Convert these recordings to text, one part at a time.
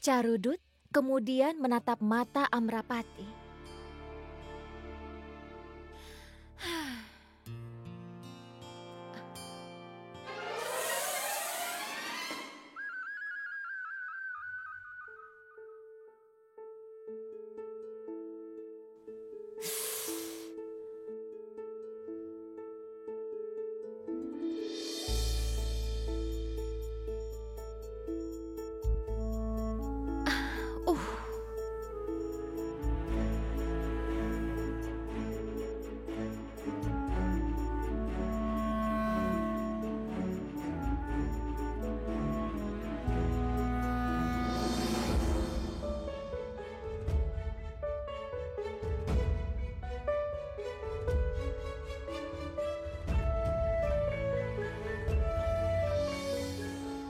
Carudut kemudian menatap mata Amrapati.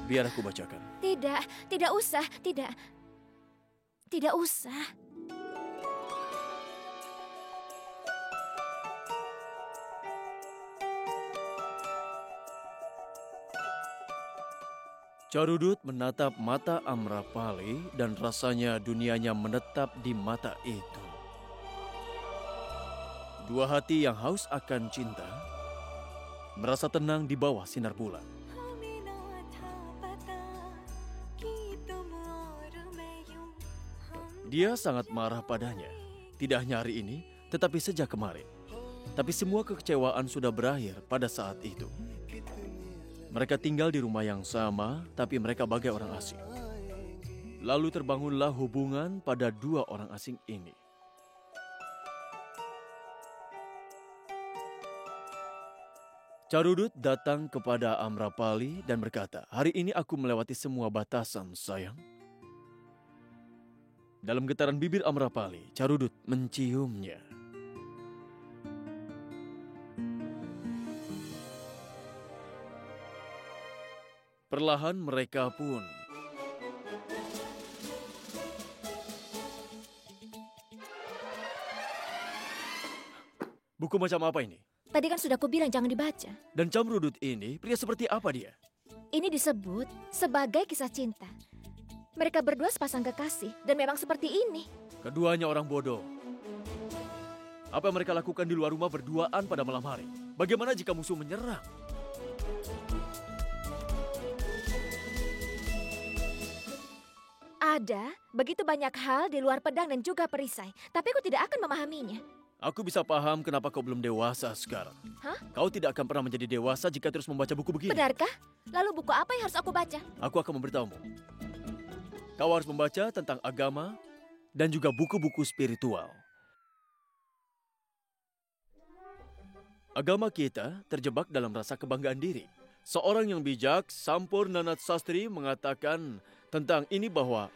Biar aku bacakan. Tidak usah, tidak usah. Carudut menatap mata Amrapali dan rasanya dunianya menetap di mata itu. Dua hati yang haus akan cinta merasa tenang di bawah sinar bulan. Dia sangat marah padanya, tidak hanya hari ini, tetapi sejak kemarin. Tapi semua kekecewaan sudah berakhir pada saat itu. Mereka tinggal di rumah yang sama, tapi mereka bagai orang asing. Lalu terbangunlah hubungan pada dua orang asing ini. Carudut datang kepada Amrapali dan berkata, "Hari ini aku melewati semua batasan, sayang." Dalam getaran bibir Amrapali, Carudut menciumnya. Perlahan mereka pun buku macam apa ini? Tadi kan sudah kubilang jangan dibaca. Dan Carudut ini, pria seperti apa dia? Ini disebut sebagai kisah cinta. Mereka berdua sepasang kekasih dan memang seperti ini. Keduanya orang bodoh. Apa yang mereka lakukan di luar rumah berduaan pada malam hari? Bagaimana jika musuh menyerang? Ada begitu banyak hal di luar pedang dan juga perisai, tapi aku tidak akan memahaminya. Aku bisa paham kenapa kau belum dewasa sekarang. Hah? Kau tidak akan pernah menjadi dewasa jika terus membaca buku begini. Benarkah? Lalu buku apa yang harus aku baca? Aku akan memberitahumu. Kau harus membaca tentang agama dan juga buku-buku spiritual. Agama kita terjebak dalam rasa kebanggaan diri. Seorang yang bijak, Sampurnanat Sastri, mengatakan tentang ini bahwa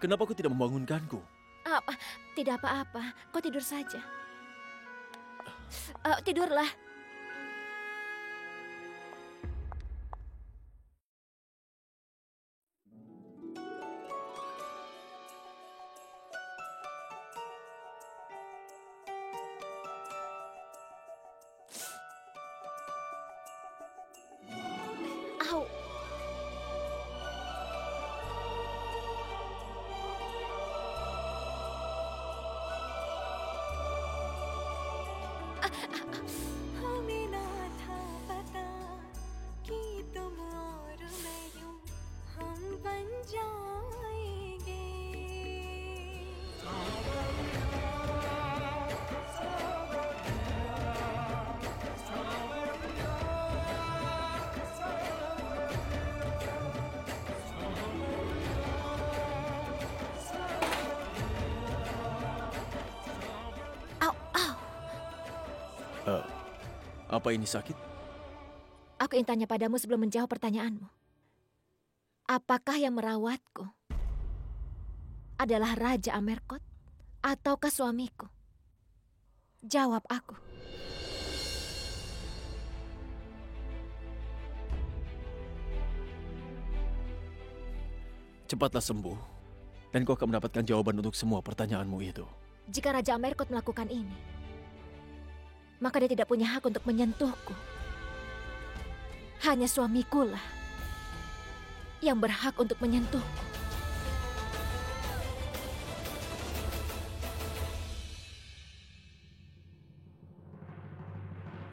kenapa kau tidak membangunkanku? Tidak apa-apa, kau tidur saja. Tidurlah. Au. हमें ना था पता कि तुम और मैं यूं हम बन जाएंगे। Au, au. Apa ini sakit? Aku ingin tanya padamu sebelum menjawab pertanyaanmu. Apakah yang merawatku adalah Raja Amerkot ataukah suamiku? Jawab aku. Cepatlah sembuh, dan kau akan mendapatkan jawaban untuk semua pertanyaanmu itu. Jika Raja Amerkot melakukan ini, maka dia tidak punya hak untuk menyentuhku. Hanya suamikulah yang berhak untuk menyentuhku.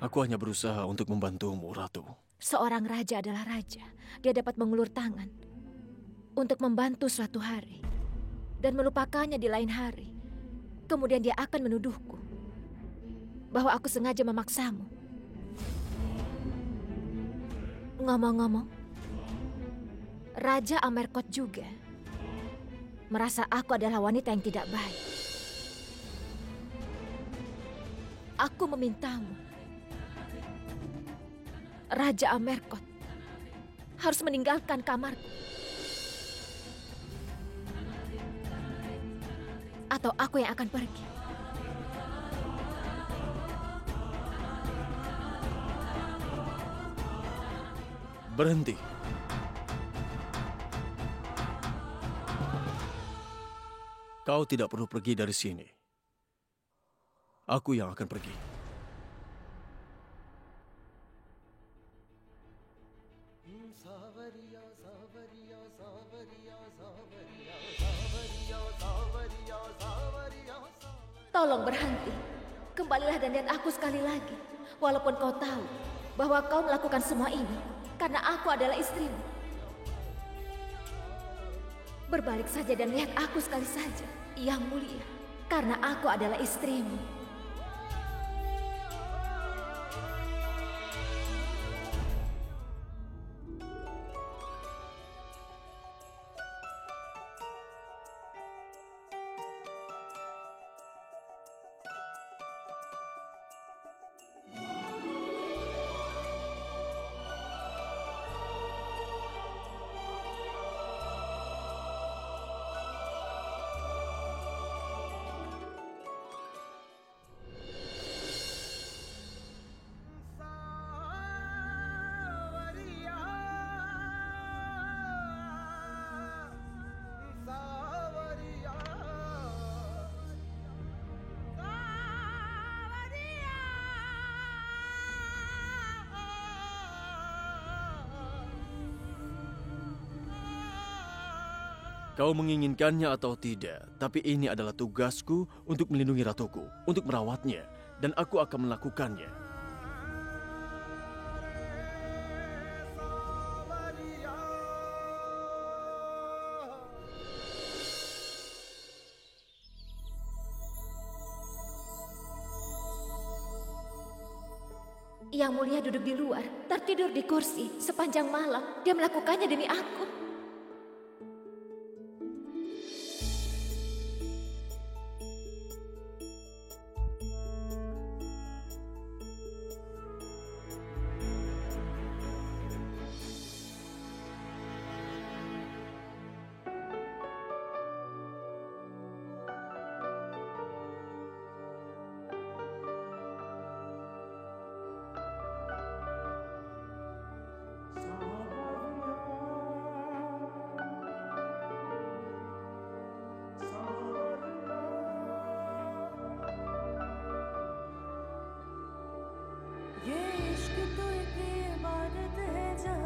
Aku hanya berusaha untuk membantumu, Ratu. Seorang raja adalah raja. Dia dapat mengulur tangan untuk membantu suatu hari dan melupakannya di lain hari. Kemudian dia akan menuduhku bahwa aku sengaja memaksamu. Ngomong-ngomong, Raja Amerkot juga merasa aku adalah wanita yang tidak baik. Aku memintamu, Raja Amerkot harus meninggalkan kamarku. Atau aku yang akan pergi. Berhenti. Kau tidak perlu pergi dari sini. Aku yang akan pergi. Tolong berhenti. Kembalilah dan lihat aku sekali lagi. Walaupun kau tahu bahwa kau melakukan semua ini karena aku adalah istrimu. Berbalik saja dan lihat aku sekali saja, Yang Mulia, karena aku adalah istrimu. Kau menginginkannya atau tidak, tapi ini adalah tugasku untuk melindungi ratuku, untuk merawatnya, dan aku akan melakukannya. Yang Mulia duduk di luar, tertidur di kursi sepanjang malam. Dia melakukannya demi aku.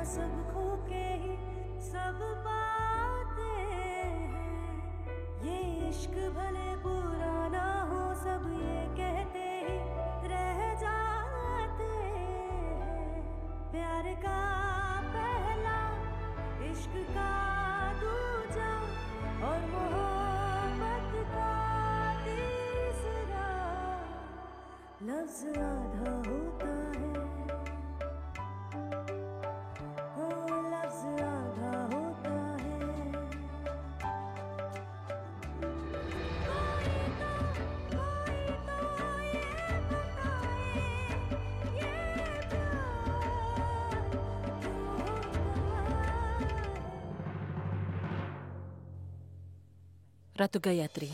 सब खो के ही सब पाते हैं। ये इश्क भले पुराना हो सब ये कहते ही रह जा Ratu Gayatri.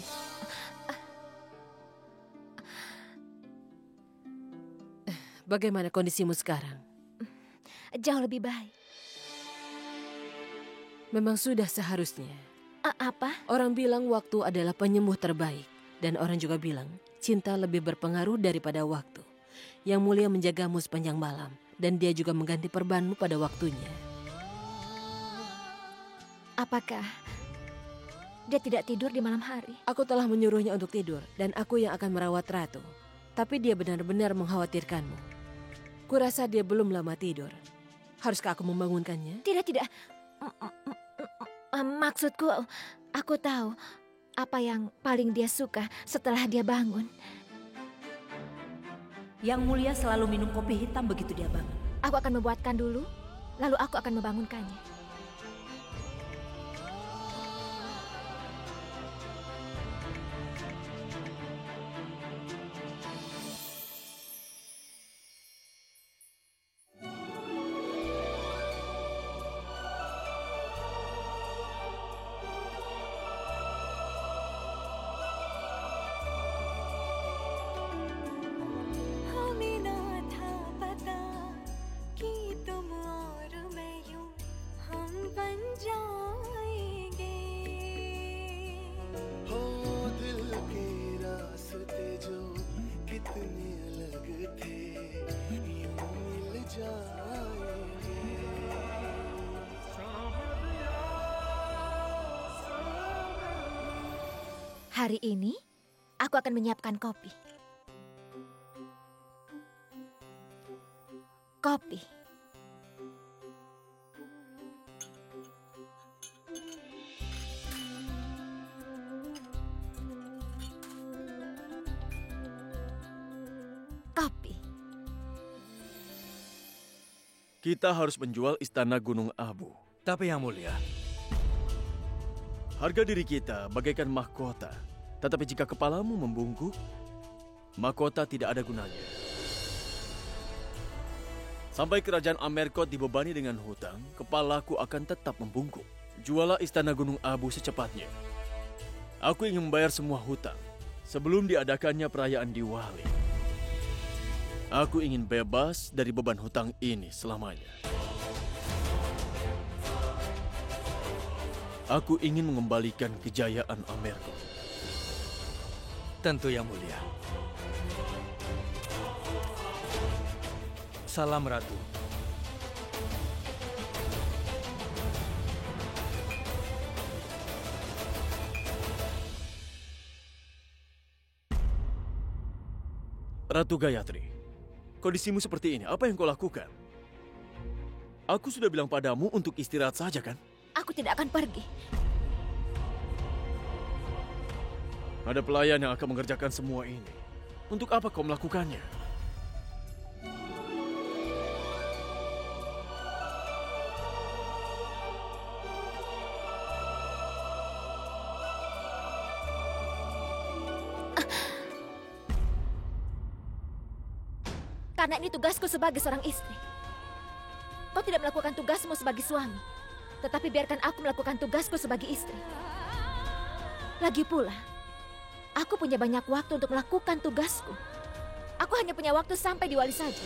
Bagaimana kondisimu sekarang? Jauh lebih baik. Memang sudah seharusnya. Apa? Orang bilang waktu adalah penyembuh terbaik. Dan orang juga bilang cinta lebih berpengaruh daripada waktu. Yang Mulia menjagamu sepanjang malam. Dan dia juga mengganti perbanmu pada waktunya. Apakah dia tidak tidur di malam hari? Aku telah menyuruhnya untuk tidur. Dan aku yang akan merawat Ratu. Tapi dia benar-benar mengkhawatirkanmu. Kurasa dia belum lama tidur. Haruskah aku membangunkannya? Tidak. Maksudku, aku tahu apa yang paling dia suka setelah dia bangun. Yang Mulia selalu minum kopi hitam begitu dia bangun. Aku akan membuatkan dulu, lalu aku akan membangunkannya. हमें ना था पता कि तुम और मैं यूं हम बन जाएंगे हो दिल के रास्ते जो कितने अलग थे यूं मिल जाएंगे Hari ini, aku akan menyiapkan kopi. Kopi. Kopi. Kita harus menjual istana Gunung Abu. Tapi Yang Mulia, Harga diri kita bagaikan mahkota. Tetapi jika kepalamu membungkuk, mahkota tidak ada gunanya. Sampai kerajaan Amerkot dibebani dengan hutang, kepalaku akan tetap membungkuk. Jualah istana Gunung Abu secepatnya. Aku ingin membayar semua hutang sebelum diadakannya perayaan Diwali. Aku ingin bebas dari beban hutang ini selamanya. Aku ingin mengembalikan kejayaan Amerkot. tentu Yang Mulia. Salam Ratu. Ratu Gayatri, kondisimu seperti ini, apa yang kau lakukan? Aku sudah bilang padamu untuk istirahat saja kan? Aku tidak akan pergi. Ada pelayan yang akan mengerjakan semua ini. Untuk apa kau melakukannya? Karena ini tugasku sebagai seorang istri. Kau tidak melakukan tugasmu sebagai suami. Tetapi biarkan aku melakukan tugasku sebagai istri. Lagi pula, aku punya banyak waktu untuk melakukan tugasku. Aku hanya punya waktu sampai Diwali saja.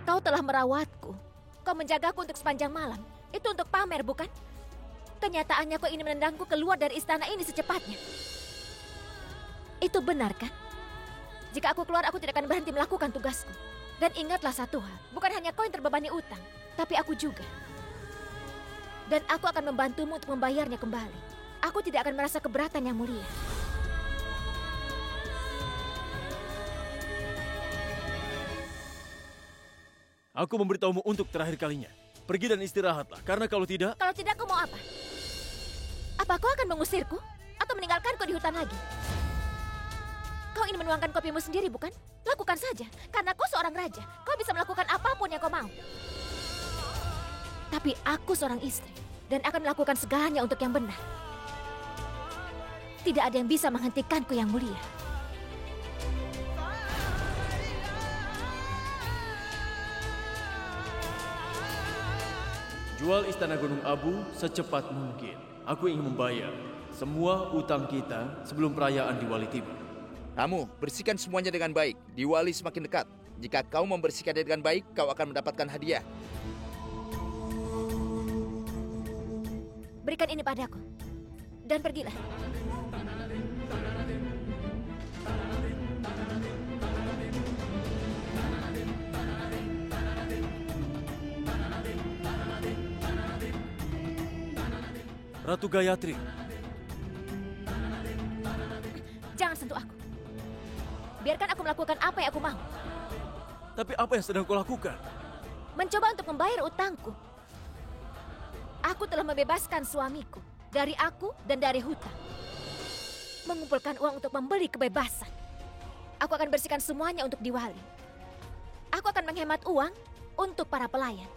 Kau telah merawatku. Kau menjagaku untuk sepanjang malam. Itu untuk pamer, bukan? Kenyataannya kau ingin menendangku keluar dari istana ini secepatnya. Itu benar, kan? Jika aku keluar, aku tidak akan berhenti melakukan tugasku. Dan ingatlah satu hal, bukan hanya kau yang terbebani utang, tapi aku juga. Dan aku akan membantumu untuk membayarnya kembali. Aku tidak akan merasa keberatan, Yang Mulia. Aku memberitahumu untuk terakhir kalinya. Pergi dan istirahatlah, karena kalau tidak... Kalau tidak, kau mau apa? Apa kau akan mengusirku? Atau meninggalkanku di hutan lagi? Kau ingin menuangkan kopimu sendiri, bukan? Lakukan saja, karena kau seorang raja. Kau bisa melakukan apapun yang kau mau. Tapi aku seorang istri, dan akan melakukan segalanya untuk yang benar. Tidak ada yang bisa menghentikanku, Yang Mulia. Jual Istana Gunung Abu secepat mungkin. Aku ingin membayar semua utang kita sebelum perayaan Diwali tiba. Kamu bersihkan semuanya dengan baik. Diwali semakin dekat. Jika kau membersihkannya dengan baik, kau akan mendapatkan hadiah. Berikan ini padaku. Dan pergilah. Ratu Gayatri. Jangan sentuh aku. Biarkan aku melakukan apa yang aku mau. Tapi apa yang sedang kau lakukan? Mencoba untuk membayar utangku. Aku telah membebaskan suamiku dari aku dan dari hutang. Mengumpulkan uang untuk membeli kebebasan. Aku akan bersihkan semuanya untuk Diwali. Aku akan menghemat uang untuk para pelayan.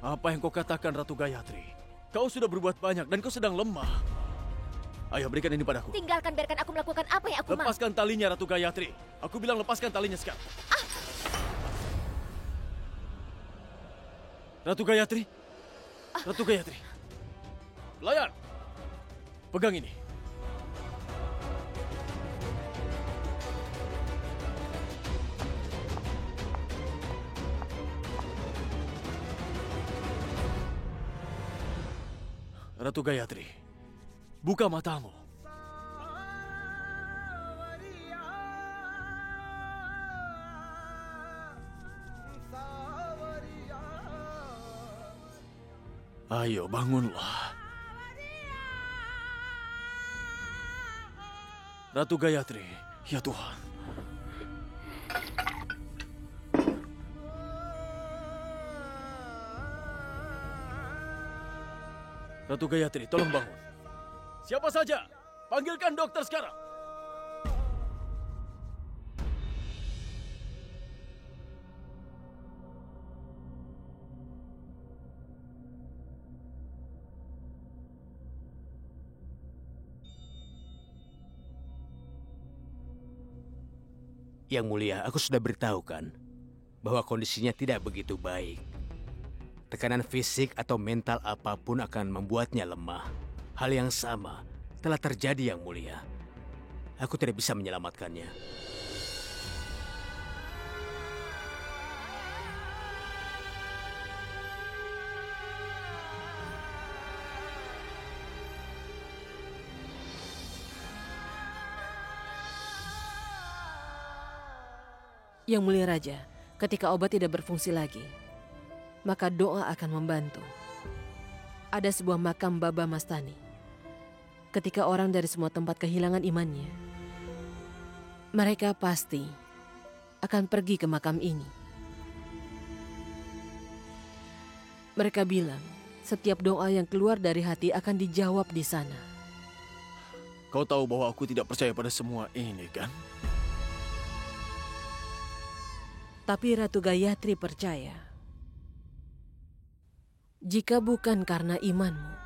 Apa yang kau katakan, Ratu Gayatri? Kau sudah berbuat banyak dan kau sedang lemah. Ayo, berikan ini padaku. Tinggalkan, biarkan aku melakukan apa yang aku mau. Lepaskan talinya, Ratu Gayatri. Aku bilang lepaskan talinya sekarang. Ratu Gayatri. Ratu Gayatri. Pelayan. Pegang ini. Ratu Gayatri, buka matamu. Ayo, bangunlah. Ratu Gayatri, ya Tuhan. Ratu Gayatri, tolong bangun. Siapa saja, panggilkan dokter sekarang. Yang mulia, aku sudah beritahukan bahwa kondisinya tidak begitu baik. Tekanan fisik atau mental apapun akan membuatnya lemah. Hal yang sama telah terjadi, Yang Mulia. Aku tidak bisa menyelamatkannya. Yang Mulia Raja, ketika obat tidak berfungsi lagi, maka doa akan membantu. Ada sebuah makam Baba Mastani. Ketika orang dari semua tempat kehilangan imannya, mereka pasti akan pergi ke makam ini. Mereka bilang, setiap doa yang keluar dari hati akan dijawab di sana. Kau tahu bahwa aku tidak percaya pada semua ini, kan? Tapi Ratu Gayatri percaya. Jika bukan karena imanmu,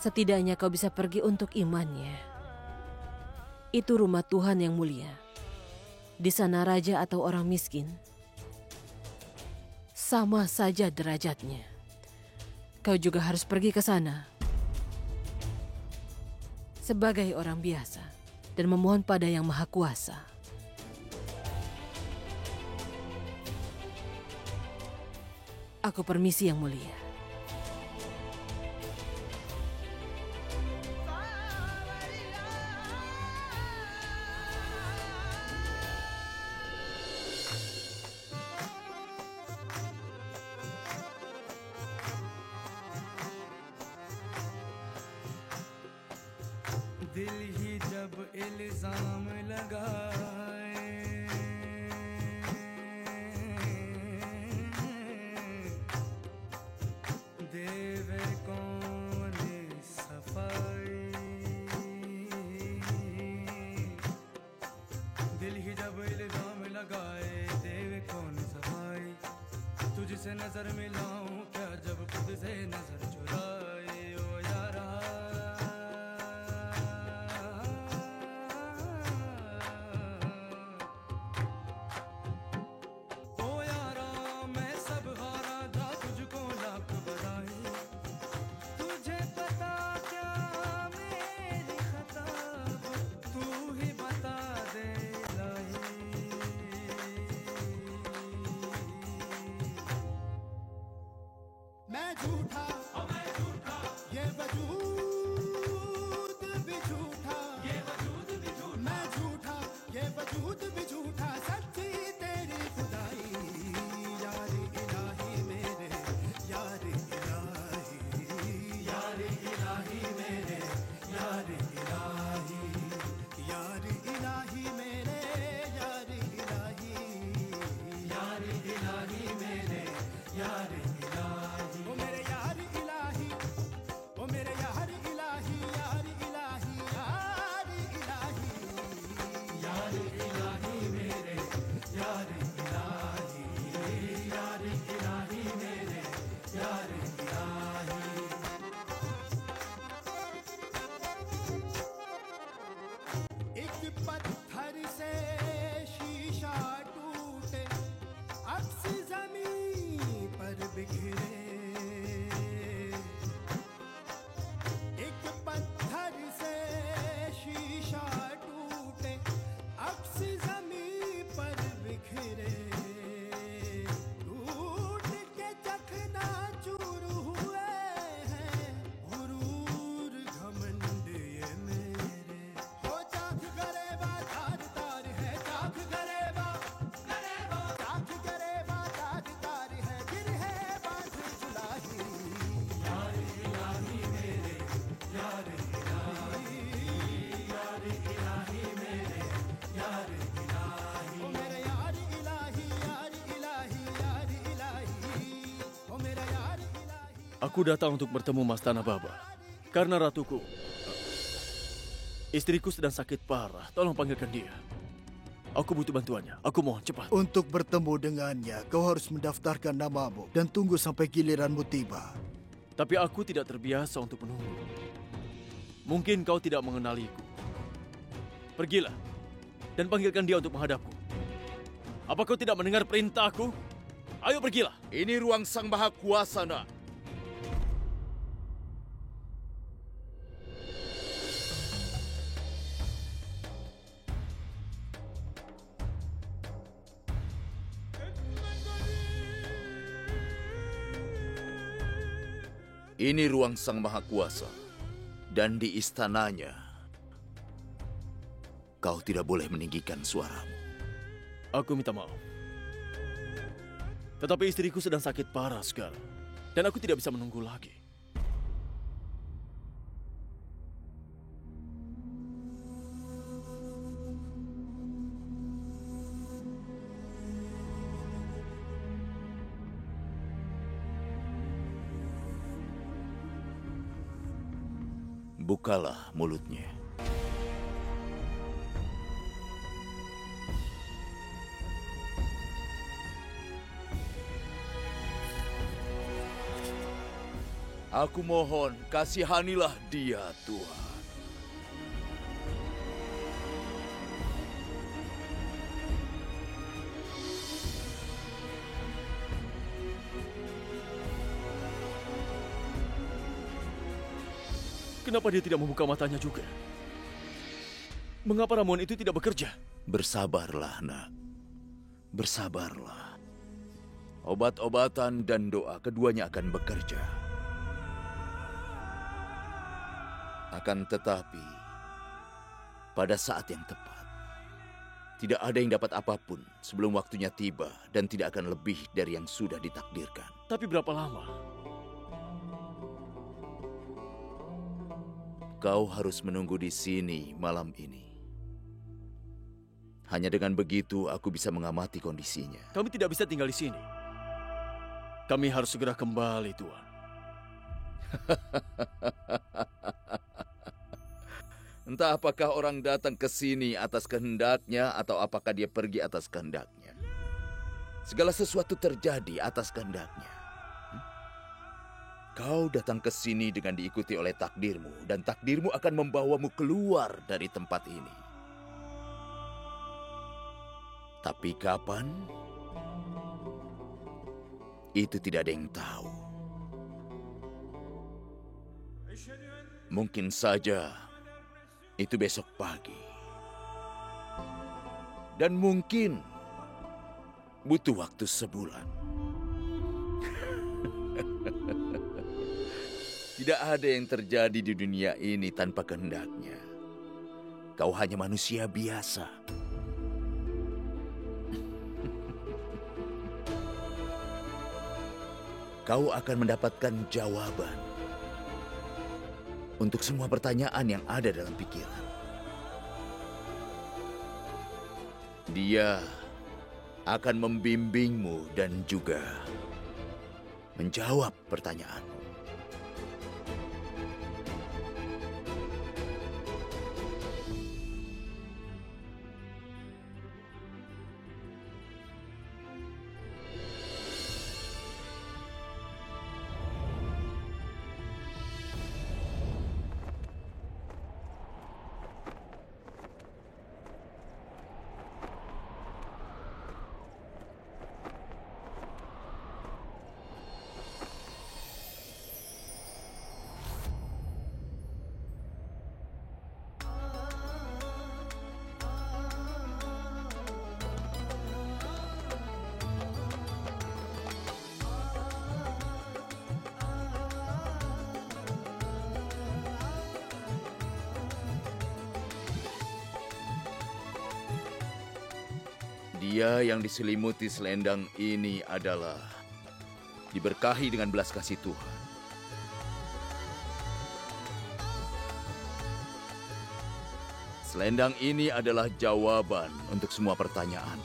setidaknya kau bisa pergi untuk imannya. Itu rumah Tuhan yang mulia. Di sana raja atau orang miskin, sama saja derajatnya. Kau juga harus pergi ke sana sebagai orang biasa dan memohon pada Yang Maha Kuasa. Aku permisi, Yang Mulia. दिल ही जब इल्जाम लगाए देवे कौन सफाई दिल ही जब इल्जाम लगाए देवे कौन सफाई तुझसे नजर मिलाऊं क्या जब खुद से नजर चुराए ओ यारा ओ यारा मैं सब हारा था तुझको लाख बता खुद भी झूठा सच्ची तेरी खुदाई यार इलाही मेरे यार इलाही मेरे यार इलाही मेरे यार इलाही मेरे यार इलाही ओ मेरे यार इलाही ओ मेरे यार इलाही यार इलाही यार इलाही मेरे यार इलाही मेरे यार इलाही एक पत्थर से शीशा टूटे अक्स जमीन पर बिखरे एक पत्थर से शीशा टूटे अक्स जमीन पर बिखरे टूट के चकना चूर हुए हैं गुरूर घमंड ये मेरे हो चाक गरेबा तार तार है चाक गरेबा चाक गरेबा तार तार है गिर है बांध जुलाही यार इलाही मेरे यार इलाही मेरे यार इलाही ओ मेरे यार इलाही ओ मेरा यार इलाही Aku datang untuk bertemu Mastana Baba. Karena ratuku, istriku sedang sakit parah. Tolong panggilkan dia. Aku butuh bantuannya. Aku mohon cepat. Untuk bertemu dengannya, kau harus mendaftarkan namamu dan tunggu sampai giliranmu tiba. Tapi aku tidak terbiasa untuk menunggu. Mungkin kau tidak mengenaliku. Pergilah dan panggilkan dia untuk menghadapku. Apa kau tidak mendengar perintahku? Ayo pergilah. Ini ruang Sang Maha Kuasa, nak. Ini ruang Sang Maha Kuasa. Dan di istananya, kau tidak boleh meninggikan suaramu. Aku minta maaf. Tetapi istriku sedang sakit parah sekarang. Dan aku tidak bisa menunggu lagi. Bukalah mulutnya. Aku mohon, kasihanilah dia, Tuhan. Kenapa dia tidak membuka matanya juga? Mengapa ramuan itu tidak bekerja? Bersabarlah, nak. Bersabarlah. Obat-obatan dan doa keduanya akan bekerja. Akan tetapi, pada saat yang tepat, tidak ada yang dapat apapun sebelum waktunya tiba dan tidak akan lebih dari yang sudah ditakdirkan. Tapi berapa lama? Kau harus menunggu di sini malam ini. Hanya dengan begitu aku bisa mengamati kondisinya. Kami tidak bisa tinggal di sini. Kami harus segera kembali, Tuan. Entah apakah orang datang ke sini atas kehendaknya atau apakah dia pergi atas kehendaknya. Segala sesuatu terjadi atas kehendaknya. Kau datang ke sini dengan diikuti oleh takdirmu, dan takdirmu akan membawamu keluar dari tempat ini. Tapi kapan? Itu tidak ada yang tahu. Mungkin saja itu besok pagi. Dan mungkin butuh waktu sebulan. Tidak ada yang terjadi di dunia ini tanpa kehendaknya. Kau hanya manusia biasa. kau akan mendapatkan jawaban untuk semua pertanyaan yang ada dalam pikiran. Dia akan membimbingmu dan juga menjawab pertanyaanmu. Dia yang diselimuti selendang ini adalah diberkahi dengan belas kasih Tuhan. Selendang ini adalah jawaban untuk semua pertanyaan.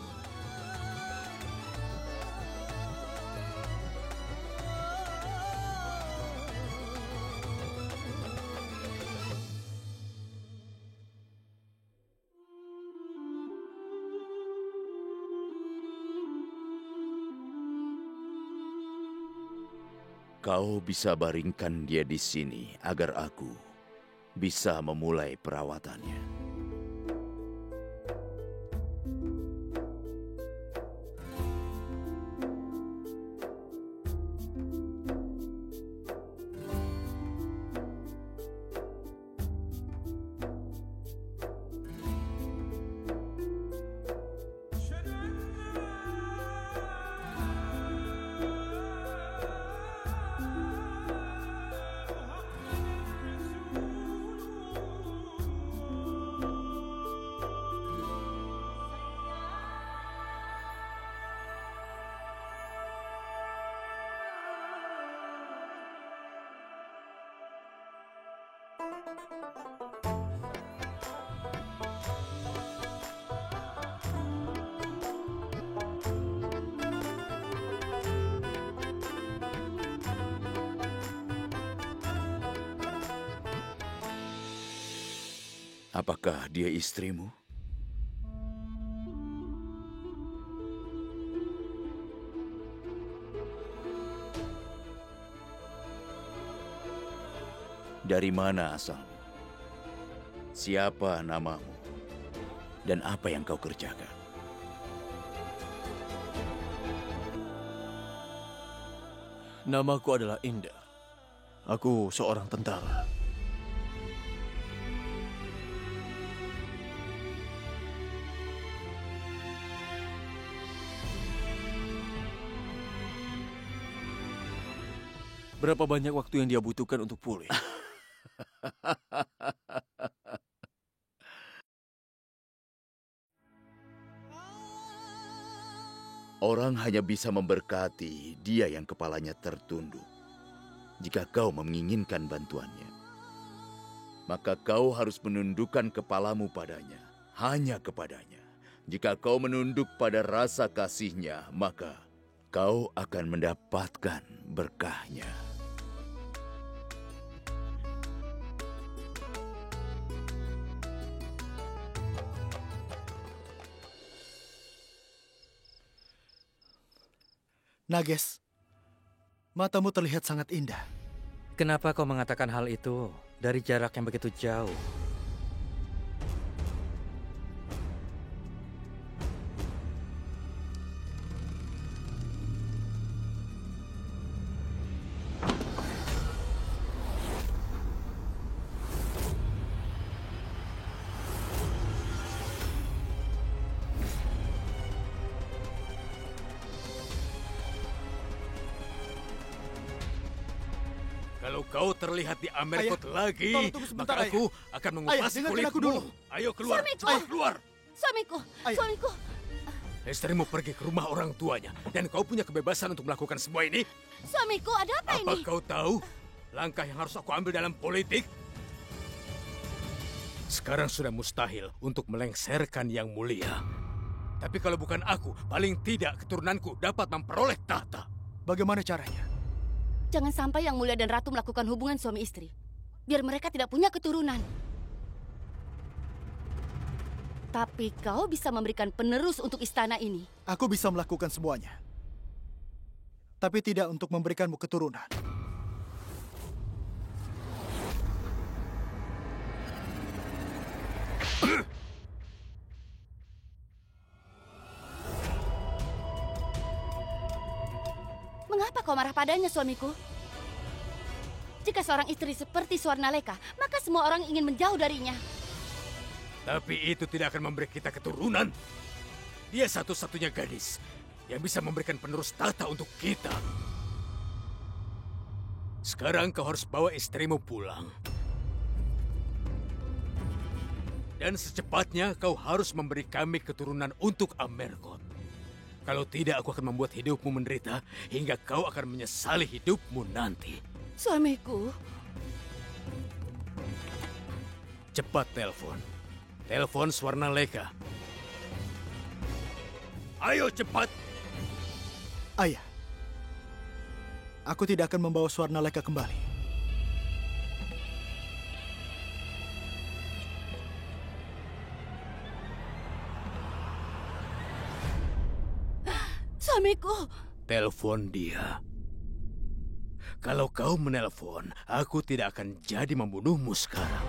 Kau bisa baringkan dia di sini agar aku bisa memulai perawatannya. Apakah dia istrimu? Dari mana asalmu? Siapa namamu? Dan apa yang kau kerjakan? Namaku adalah Indar. Aku seorang tentara. Berapa banyak waktu yang dia butuhkan untuk pulih? Orang hanya bisa memberkati dia yang kepalanya tertunduk. Jika kau menginginkan bantuannya, maka kau harus menundukkan kepalamu padanya, hanya kepadanya. Jika kau menunduk pada rasa kasihnya, maka kau akan mendapatkan berkahnya. Nages, matamu terlihat sangat indah. Kenapa kau mengatakan hal itu dari jarak yang begitu jauh? Kalau kau terlihat di Amerkot lagi, maka ayah. aku akan mengupas Ayah, dengarkan kulitmu. aku dulu. Ayo keluar, Suamiku. ayo keluar. Suamiku, Ayah. suamiku. istrimu pergi ke rumah orang tuanya dan kau punya kebebasan untuk melakukan semua ini? Suamiku, ada apa ini? Apa kau tahu langkah yang harus aku ambil dalam politik? Sekarang sudah mustahil untuk melengsarkan Yang Mulia. Tapi kalau bukan aku, paling tidak keturunanku dapat memperoleh tahta. Bagaimana caranya? Jangan sampai Yang Mulia dan Ratu melakukan hubungan suami istri. Biar mereka tidak punya keturunan. Tapi kau bisa memberikan penerus untuk istana ini. Aku bisa melakukan semuanya. Tapi tidak untuk memberikanmu keturunan. Mengapa kau marah padanya, suamiku? Jika seorang istri seperti Swarnaleka, maka semua orang ingin menjauh darinya. Tapi itu tidak akan memberi kita keturunan. Dia satu-satunya gadis yang bisa memberikan penerus tahta untuk kita. Sekarang kau harus bawa istrimu pulang. Dan secepatnya kau harus memberi kami keturunan untuk Amerkot. Kalau tidak, aku akan membuat hidupmu menderita hingga kau akan menyesali hidupmu nanti. Suamiku. Cepat telepon. Telepon Swarnaleka. Ayo cepat. Ayah. Aku tidak akan membawa Swarnaleka kembali. Suamiku. Telepon dia. Kalau kau menelpon, aku tidak akan jadi membunuhmu sekarang.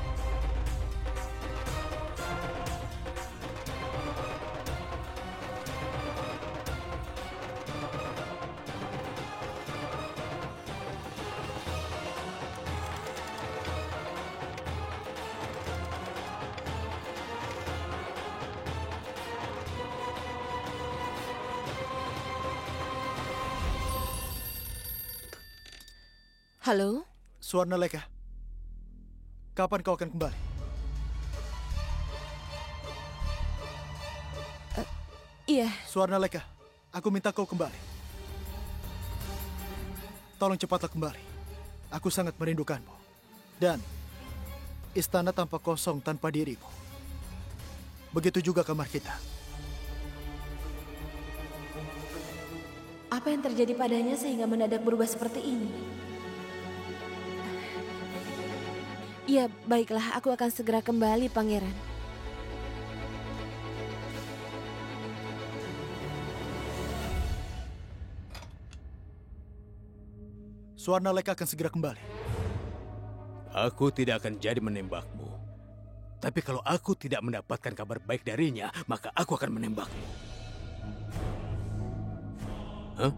Halo? Swarnaleka, kapan kau akan kembali? Iya. Swarnaleka, aku minta kau kembali. Tolong cepatlah kembali. Aku sangat merindukanmu. Dan istana tampak kosong tanpa dirimu. Begitu juga kamar kita. Apa yang terjadi padanya sehingga mendadak berubah seperti ini? Iya, baiklah. Aku akan segera kembali, Pangeran. Swarnaleka akan segera kembali. Aku tidak akan jadi menembakmu. Tapi kalau aku tidak mendapatkan kabar baik darinya, maka aku akan menembakmu. Hah?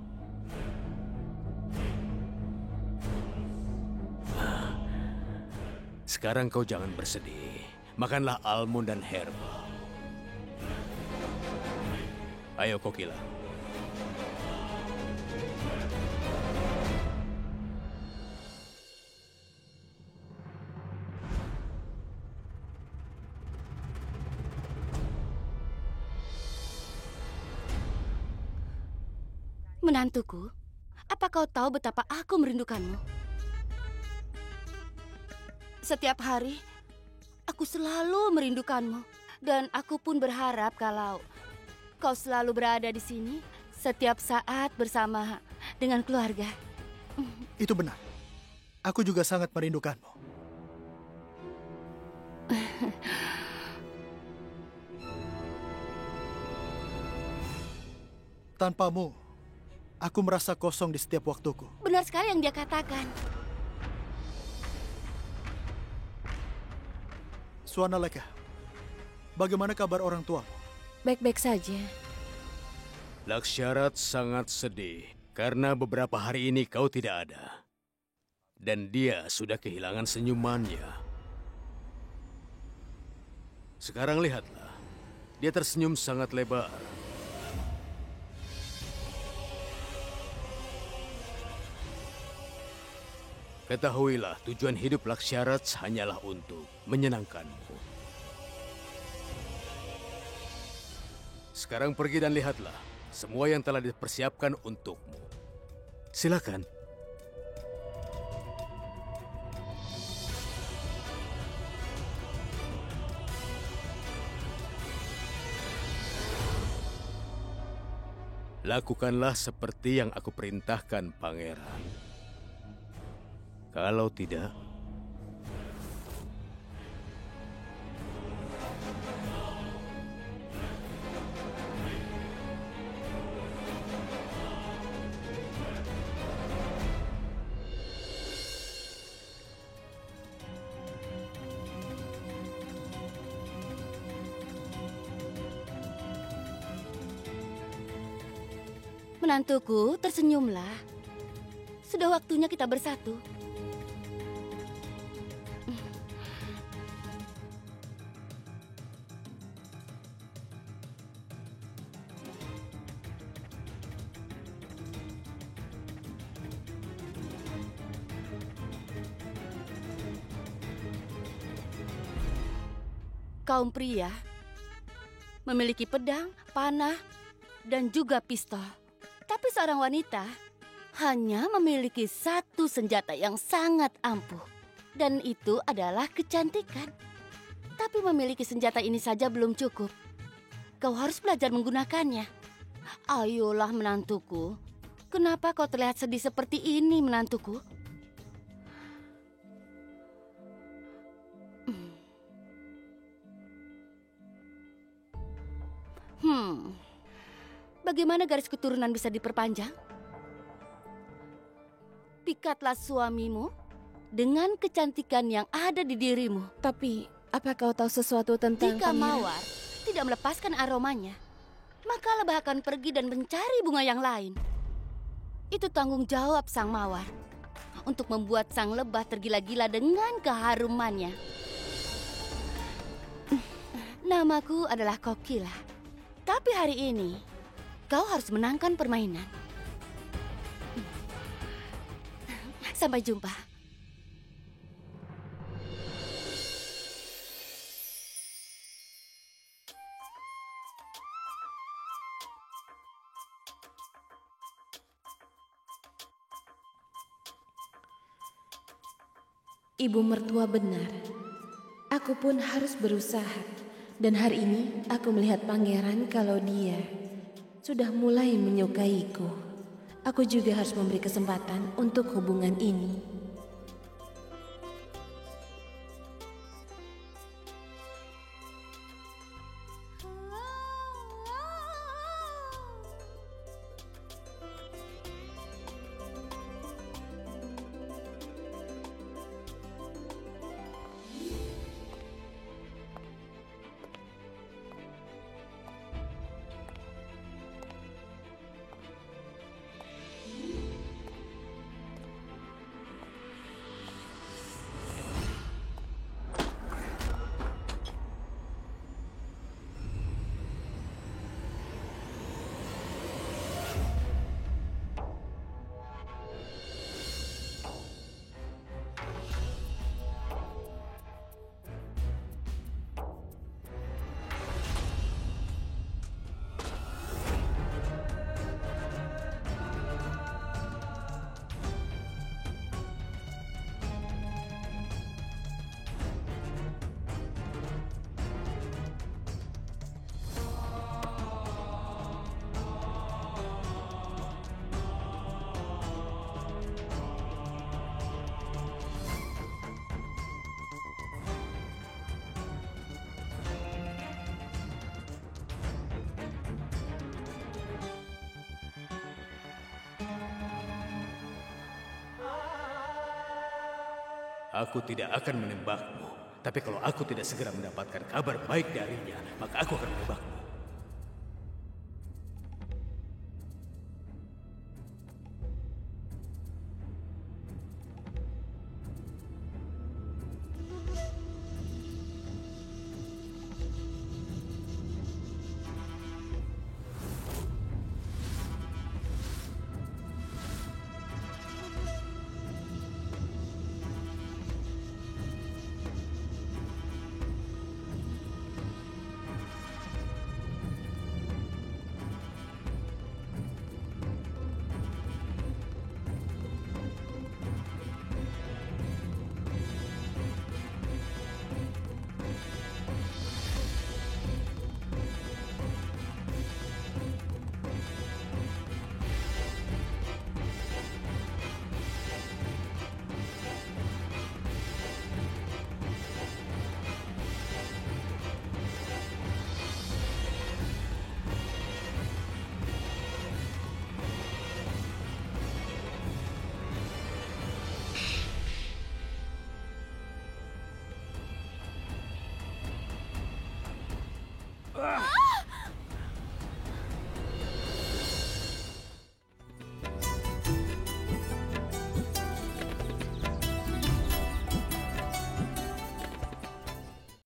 Sekarang kau jangan bersedih. Makanlah almond dan herba. Ayo, Kokila. Menantuku, apa kau tahu betapa aku merindukanmu? Setiap hari, aku selalu merindukanmu. Dan aku pun berharap kalau kau selalu berada di sini setiap saat bersama dengan keluarga. Itu benar. Aku juga sangat merindukanmu. Tanpamu, aku merasa kosong di setiap waktuku. Benar sekali yang dia katakan. Swarnaleka, bagaimana kabar orang tuamu? Baik-baik saja. Laksyarat sangat sedih karena beberapa hari ini kau tidak ada. Dan dia sudah kehilangan senyumannya. Sekarang lihatlah, dia tersenyum sangat lebar. Ketahuilah, tujuan hidup Laksyarat hanyalah untuk menyenangkanmu. Sekarang pergi dan lihatlah semua yang telah dipersiapkan untukmu. Silakan. Lakukanlah seperti yang aku perintahkan, Pangeran. Kalau tidak, menantuku, tersenyumlah. Sudah waktunya kita bersatu. Kaum pria memiliki pedang, panah, dan juga pistol. Tapi seorang wanita hanya memiliki satu senjata yang sangat ampuh. Dan itu adalah kecantikan. Tapi memiliki senjata ini saja belum cukup. Kau harus belajar menggunakannya. Ayolah menantuku. Kenapa kau terlihat sedih seperti ini, menantuku? Bagaimana garis keturunan bisa diperpanjang? Pikatlah suamimu dengan kecantikan yang ada di dirimu. Tapi, apa kau tahu sesuatu tentang Jika mawar tidak melepaskan aromanya, maka lebah akan pergi dan mencari bunga yang lain. Itu tanggung jawab sang mawar untuk membuat sang lebah tergila-gila dengan keharumannya. Namaku adalah Kokila. Tapi hari ini kau harus menangkan permainan. Sampai jumpa. Ibu mertua benar. Aku pun harus berusaha. Dan hari ini aku melihat pangeran kalau dia sudah mulai menyukaiku. Aku juga harus memberi kesempatan untuk hubungan ini. aku tidak akan menembakmu. Tapi kalau aku tidak segera mendapatkan kabar baik darinya, maka aku akan menembakmu.